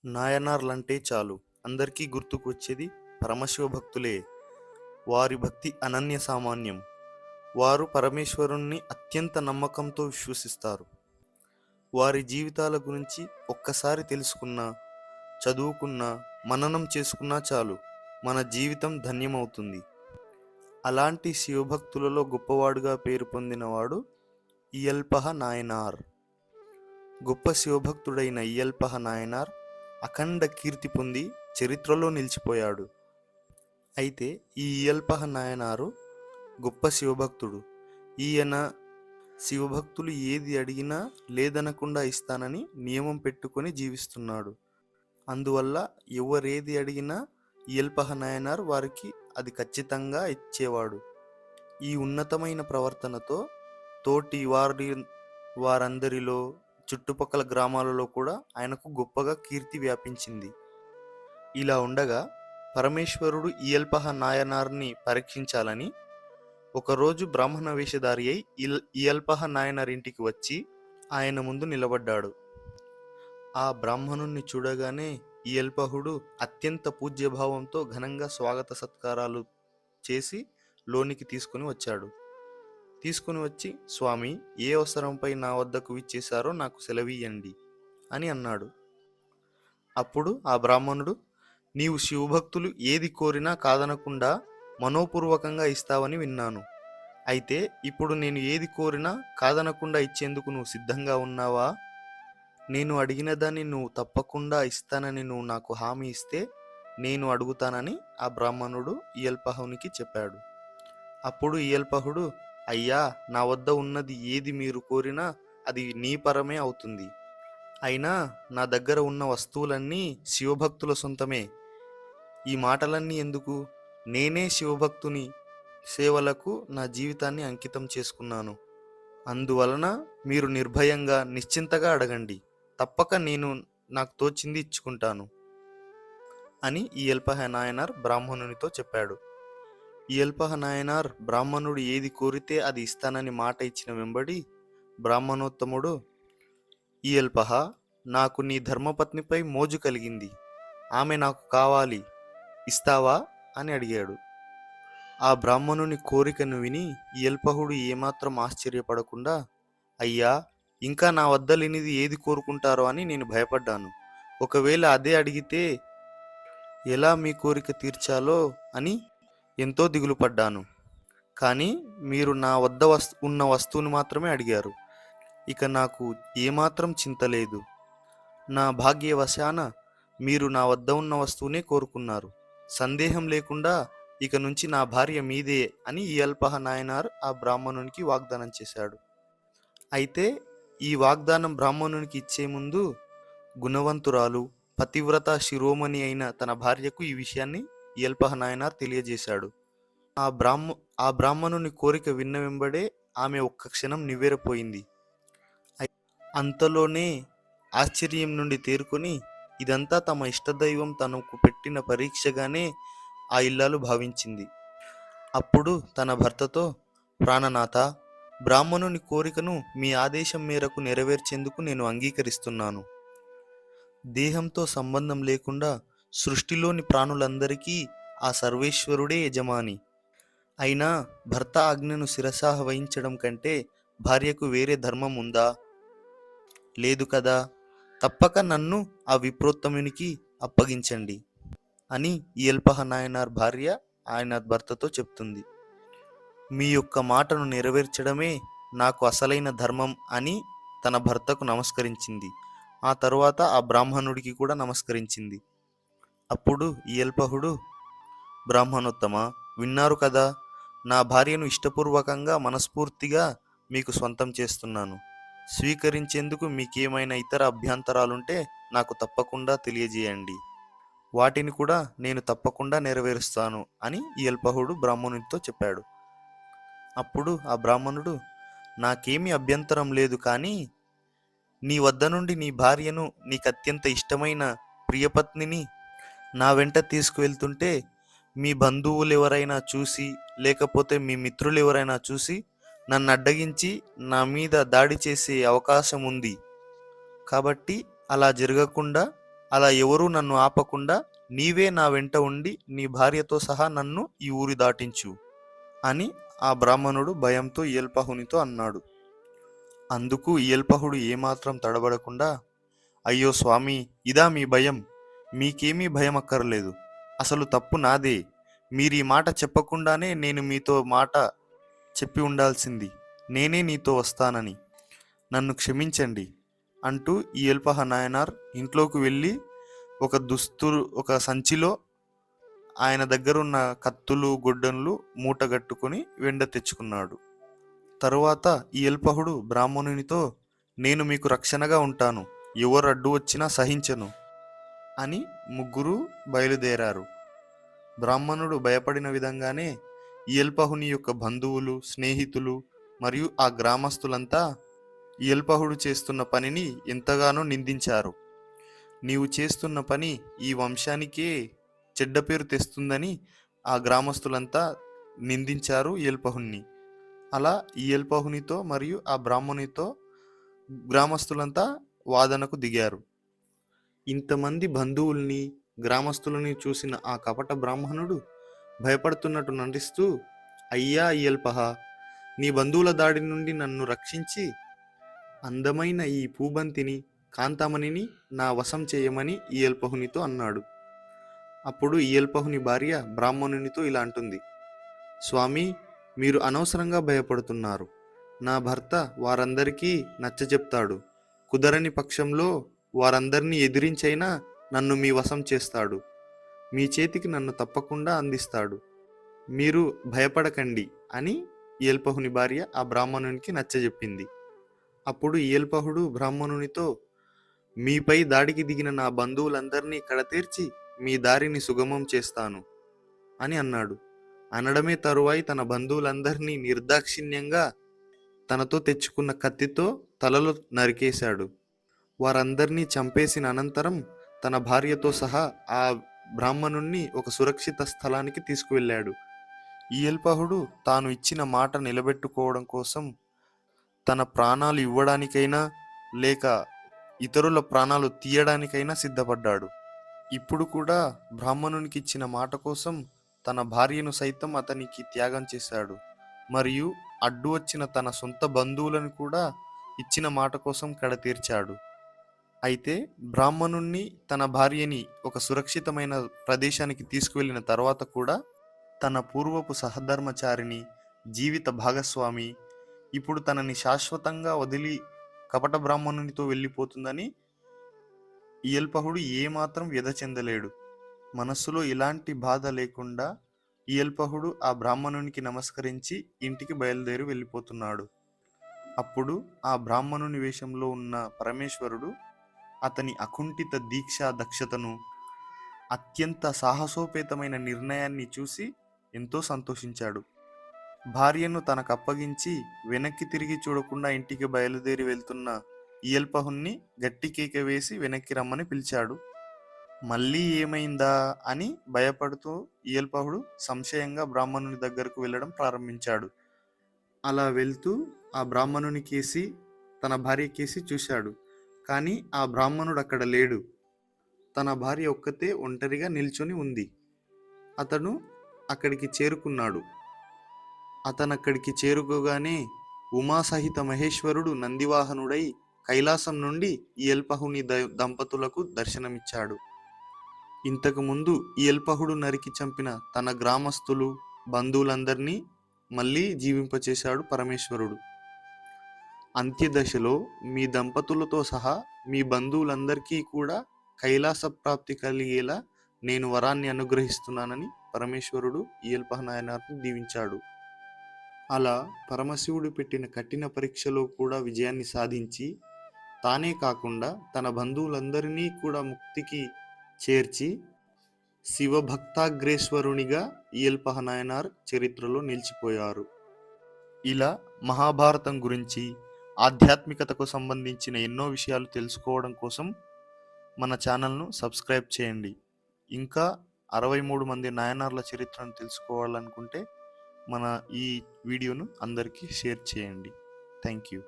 నాయనార్లంటే చాలు అందరికీ గుర్తుకు వచ్చేది పరమశివ భక్తులే. వారి భక్తి అనన్య సామాన్యం. వారు పరమేశ్వరుణ్ణి అత్యంత నమ్మకంతో విశ్వసిస్తారు. వారి జీవితాల గురించి ఒక్కసారి తెలుసుకున్నా, చదువుకున్నా, మననం చేసుకున్నా చాలు మన జీవితం ధన్యమవుతుంది. అలాంటి శివభక్తులలో గొప్పవాడుగా పేరు పొందినవాడు ఇయల్పహ నాయనార్. గొప్ప శివభక్తుడైన ఇయల్పహ నాయనార్ అఖండ కీర్తి పొంది చరిత్రలో నిలిచిపోయాడు. అయితే ఈ ఇయల్పహ నాయనారు గొప్ప శివభక్తుడు. ఈయన శివభక్తులు ఏది అడిగినా లేదనకుండా ఇస్తానని నియమం పెట్టుకొని జీవిస్తున్నాడు. అందువల్ల ఎవరేది అడిగినా ఇయల్పహ నాయనార్ వారికి అది ఖచ్చితంగా ఇచ్చేవాడు. ఈ ఉన్నతమైన ప్రవర్తనతో తోటి వారందరిలో, చుట్టుపక్కల గ్రామాలలో కూడా ఆయనకు గొప్పగా కీర్తి వ్యాపించింది. ఇలా ఉండగా పరమేశ్వరుడు ఇయల్పహ నాయనార్ని పరీక్షించాలని ఒకరోజు బ్రాహ్మణ వేషధారి అయి ఇయల్పహ నాయనార్ ఇంటికి వచ్చి ఆయన ముందు నిలబడ్డాడు. ఆ బ్రాహ్మణుణ్ణి చూడగానే ఇయల్పహుడు అత్యంత పూజ్యభావంతో ఘనంగా స్వాగత సత్కారాలు చేసి లోనికి తీసుకుని వచ్చి, స్వామి, ఏ అవసరంపై నా వద్దకు విచ్చేశారో నాకు సెలవీయండి అని అన్నాడు. అప్పుడు ఆ బ్రాహ్మణుడు, నీవు శివభక్తులు ఏది కోరినా కాదనకుండా మనోపూర్వకంగా ఇస్తావని విన్నాను. అయితే ఇప్పుడు నేను ఏది కోరినా కాదనకుండా ఇచ్చేందుకు నువ్వు సిద్ధంగా ఉన్నావా? నేను అడిగిన దాన్ని నువ్వు తప్పకుండా ఇస్తానని నువ్వు నాకు హామీ ఇస్తే నేను అడుగుతానని ఆ బ్రాహ్మణుడు ఇయల్పహునికి చెప్పాడు. అప్పుడు ఇయల్పహుడు, అయ్యా, నా వద్ద ఉన్నది ఏది మీరు కోరినా అది నీ పరమే అవుతుంది. అయినా నా దగ్గర ఉన్న వస్తువులన్నీ శివభక్తుల సొంతమే. ఈ మాటలన్నీ ఎందుకు? నేనే శివభక్తుని సేవలకు నా జీవితాన్ని అంకితం చేసుకున్నాను. అందువలన మీరు నిర్భయంగా, నిశ్చింతగా అడగండి. తప్పక నేను నాకు తోచింది ఇచ్చుకుంటాను అని ఇయల్పహ నాయనార్ బ్రాహ్మణునితో చెప్పాడు. ఇయల్పహ నాయనార్ బ్రాహ్మణుడు ఏది కోరితే అది ఇస్తానని మాట ఇచ్చిన వెంబడి బ్రాహ్మణోత్తముడు, ఇయల్పహ, నాకు నీ ధర్మపత్నిపై మోజు కలిగింది. ఆమె నాకు కావాలి, ఇస్తావా అని అడిగాడు. ఆ బ్రాహ్మణుని కోరికను విని ఇయల్పహుడు ఏమాత్రం ఆశ్చర్యపడకుండా, అయ్యా, ఇంకా నా వద్ద లేనిది ఏది కోరుకుంటారో అని నేను భయపడ్డాను. ఒకవేళ అదే అడిగితే ఎలా మీ కోరిక తీర్చాలో అని ఎంతో దిగులు పడ్డాను. కానీ మీరు నా వద్ద ఉన్న వస్తువుని మాత్రమే అడిగారు. ఇక నాకు ఏమాత్రం చింత లేదు. నా భాగ్యవశాన మీరు నా వద్ద ఉన్న వస్తువునే కోరుకున్నారు. సందేహం లేకుండా ఇక నుంచి నా భార్య మీదే అని ఇయల్పహ నాయనార్ ఆ బ్రాహ్మణునికి వాగ్దానం చేశాడు. అయితే ఈ వాగ్దానం బ్రాహ్మణునికి ఇచ్చే ముందు గుణవంతురాలు, పతివ్రత శిరోమణి అయిన తన భార్యకు ఈ విషయాన్ని ఇయల్పహ నాయనార్ తెలియజేశాడు. ఆ బ్రాహ్మణుని కోరిక విన్న వెంబడే ఆమె ఒక్క క్షణం నివ్వెరపోయింది. అంతలోనే ఆశ్చర్యం నుండి తేరుకొని ఇదంతా తమ ఇష్టదైవం తనకు పెట్టిన పరీక్షగానే ఆ ఇల్లాలు భావించింది. అప్పుడు తన భర్తతో, ప్రాణనాథ, బ్రాహ్మణుని కోరికను మీ ఆదేశం మేరకు నెరవేర్చేందుకు నేను అంగీకరిస్తున్నాను. దేహంతో సంబంధం లేకుండా సృష్టిలోని ప్రాణులందరికీ ఆ సర్వేశ్వరుడే యజమాని. అయినా భర్త ఆజ్ఞను శిరసాహ వహించడం కంటే భార్యకు వేరే ధర్మం ఉందా? లేదు కదా. తప్పక నన్ను ఆ విప్రోత్తమునికి అప్పగించండి అని ఇయల్పహ నాయనార్ భార్య ఆయన భర్తతో చెప్తుంది. మీ యొక్క మాటను నెరవేర్చడమే నాకు అసలైన ధర్మం అని తన భర్తకు నమస్కరించింది. ఆ తరువాత ఆ బ్రాహ్మణుడికి కూడా నమస్కరించింది. అప్పుడు ఇయల్పహుడు, బ్రాహ్మణోత్తమ, విన్నారు కదా, నా భార్యను ఇష్టపూర్వకంగా మనస్ఫూర్తిగా మీకు స్వంతం చేస్తున్నాను. స్వీకరించేందుకు మీకేమైనా ఇతర అభ్యంతరాలుంటే నాకు తప్పకుండా తెలియజేయండి. వాటిని కూడా నేను తప్పకుండా నెరవేరుస్తాను అని ఇయల్పహుడు బ్రాహ్మణునితో చెప్పాడు. అప్పుడు ఆ బ్రాహ్మణుడు, నాకేమీ అభ్యంతరం లేదు, కానీ నీ వద్ద నుండి నీ భార్యను, నీకు అత్యంత ఇష్టమైన ప్రియపత్నిని నా వెంట తీసుకువెళ్తుంటే మీ బంధువులు ఎవరైనా చూసి, లేకపోతే మీ మిత్రులు ఎవరైనా చూసి నన్ను అడ్డగించి నా మీద దాడి చేసే అవకాశం ఉంది. కాబట్టి అలా జరగకుండా అలా ఎవరూ నన్ను ఆపకుండా నీవే నా వెంట ఉండి నీ భార్యతో సహా నన్ను ఈ ఊరి దాటించు అని ఆ బ్రాహ్మణుడు భయంతో ఇయల్పహునితో అన్నాడు. అందుకు ఇయల్పహుడు ఏమాత్రం తడబడకుండా, అయ్యో స్వామి, ఇదా మీ భయం? మీకేమీ భయం అక్కర్లేదు. అసలు తప్పు నాదే. మీరీ మాట చెప్పకుండానే నేను మీతో మాట చెప్పి ఉండాల్సింది. నేనే నీతో వస్తానని. నన్ను క్షమించండి అంటూ ఇయల్పహ నాయనార్ ఇంట్లోకి వెళ్ళి ఒక సంచిలో ఆయన దగ్గరున్న కత్తులు గొడ్డన్లు మూటగట్టుకుని వెండ తెచ్చుకున్నాడు. తరువాత ఇయల్పహుడు బ్రాహ్మణునితో, నేను మీకు రక్షణగా ఉంటాను, ఎవరు అడ్డు వచ్చినా సహించను అని ముగ్గురు బయలుదేరారు. బ్రాహ్మణుడు భయపడిన విధంగానే ఇయల్పహుని యొక్క బంధువులు, స్నేహితులు మరియు ఆ గ్రామస్తులంతా ఇయల్పహుడు చేస్తున్న పనిని ఎంతగానో నిందించారు. నీవు చేస్తున్న పని ఈ వంశానికే చెడ్డ పేరు తెస్తుందని ఆ గ్రామస్తులంతా నిందించారు ఇయల్పహుని. అలా ఇయల్పహునితో మరియు ఆ బ్రాహ్మణునితో గ్రామస్తులంతా వాదనకు దిగారు. ఇంతమంది బంధువుల్ని, గ్రామస్తులని చూసిన ఆ కపట బ్రాహ్మణుడు భయపడుతున్నట్టు నటిస్తూ, అయ్యా ఇయల్పహ, నీ బంధువుల దాడి నుండి నన్ను రక్షించి అందమైన ఈ పూబంతిని, కాంతామణిని నా వశం చేయమని ఇయల్పహునితో అన్నాడు. అప్పుడు ఇయల్పహుని భార్య బ్రాహ్మణునితో ఇలా అంటుంది, స్వామి, మీరు అనవసరంగా భయపడుతున్నారు. నా భర్త వారందరికీ నచ్చజెప్తాడు. కుదరని పక్షంలో వారందరినీ ఎదిరించైనా నన్ను మీ వశం చేస్తాడు. మీ చేతికి నన్ను తప్పకుండా అందిస్తాడు. మీరు భయపడకండి అని ఇయల్పహుని భార్య ఆ బ్రాహ్మణునికి నచ్చజెప్పింది. అప్పుడు ఇయల్పహుడు బ్రాహ్మణునితో, మీపై దాడికి దిగిన నా బంధువులందరినీ కడతీర్చి మీ దారిని సుగమం చేస్తాను అని అన్నాడు. అనడమే తరువాయి తన బంధువులందరినీ నిర్దాక్షిణ్యంగా తనతో తెచ్చుకున్న కత్తితో తలలు నరికేశాడు. వారందరినీ చంపేసిన అనంతరం తన భార్యతో సహా ఆ బ్రాహ్మణుణ్ణి ఒక సురక్షిత స్థలానికి తీసుకువెళ్ళాడు. ఇయల్పహుడు తాను ఇచ్చిన మాట నిలబెట్టుకోవడం కోసం తన ప్రాణాలు ఇవ్వడానికైనా లేక ఇతరుల ప్రాణాలు తీయడానికైనా సిద్ధపడ్డాడు. ఇప్పుడు కూడా బ్రాహ్మణునికి ఇచ్చిన మాట కోసం తన భార్యను సైతం అతనికి త్యాగం చేశాడు. మరియు అడ్డు వచ్చిన తన సొంత బంధువులను కూడా ఇచ్చిన మాట కోసం కడతీర్చాడు. అయితే బ్రాహ్మణుణ్ణి, తన భార్యని ఒక సురక్షితమైన ప్రదేశానికి తీసుకువెళ్ళిన తర్వాత కూడా తన పూర్వపు సహధర్మచారిని, జీవిత భాగస్వామి ఇప్పుడు తనని శాశ్వతంగా వదిలి కపట బ్రాహ్మణునితో వెళ్ళిపోతుందని ఇయల్పహుడు ఏమాత్రం వ్యధ చెందలేడు. మనస్సులో ఇలాంటి బాధ లేకుండా ఇయల్పహుడు ఆ బ్రాహ్మణునికి నమస్కరించి ఇంటికి బయలుదేరి వెళ్ళిపోతున్నాడు. అప్పుడు ఆ బ్రాహ్మణుని వేషంలో ఉన్న పరమేశ్వరుడు అతని అకుంఠిత దీక్షా దక్షతను, అత్యంత సాహసోపేతమైన నిర్ణయాన్ని చూసి ఎంతో సంతోషించాడు. భార్యను తనకు అప్పగించి వెనక్కి తిరిగి చూడకుండా ఇంటికి బయలుదేరి వెళ్తున్న ఇయల్పహుణ్ణి గట్టి కేక వేసి వెనక్కి రమ్మని పిలిచాడు. మళ్ళీ ఏమైందా అని భయపడుతూ ఇయల్పహుడు సంశయంగా బ్రాహ్మణుని దగ్గరకు వెళ్ళడం ప్రారంభించాడు. అలా వెళ్తూ ఆ బ్రాహ్మణుని కేసి, తన భార్య కేసి చూశాడు. కానీ ఆ బ్రాహ్మణుడు అక్కడ లేడు. తన భార్య ఒక్కతే ఒంటరిగా నిల్చొని ఉంది. అతను అక్కడికి చేరుకున్నాడు. అతనక్కడికి చేరుకోగానే ఉమాసహిత మహేశ్వరుడు నందివాహనుడై కైలాసం నుండి ఇయల్పహుని దంపతులకు దర్శనమిచ్చాడు. ఇంతకుముందు ఇయల్పహుడు నరికి చంపిన తన గ్రామస్తులు, బంధువులందరినీ మళ్ళీ జీవింపచేశాడు పరమేశ్వరుడు. అంత్యదశలో మీ దంపతులతో సహా మీ బంధువులందరికీ కూడా కైలాస ప్రాప్తి కలిగేలా నేను వరాన్ని అనుగ్రహిస్తున్నానని పరమేశ్వరుడు ఇయల్పహ నాయనార్ని దీవించాడు. అలా పరమశివుడు పెట్టిన కఠిన పరీక్షలో కూడా విజయాన్ని సాధించి, తానే కాకుండా తన బంధువులందరినీ కూడా ముక్తికి చేర్చి శివభక్తాగ్రేశ్వరునిగా ఇయల్పహ నాయనార్ చరిత్రలో నిలిచిపోయారు. ఇలా మహాభారతం గురించి, ఆధ్యాత్మికతకు సంబంధించిన ఎన్నో విషయాలు తెలుసుకోవడం కోసం మన ఛానల్ను సబ్స్క్రైబ్ చేయండి. ఇంకా 63 మంది నాయనార్ల చరిత్రను తెలుసుకోవాలనుకుంటే మన ఈ వీడియోను అందరికీ షేర్ చేయండి. Thank you.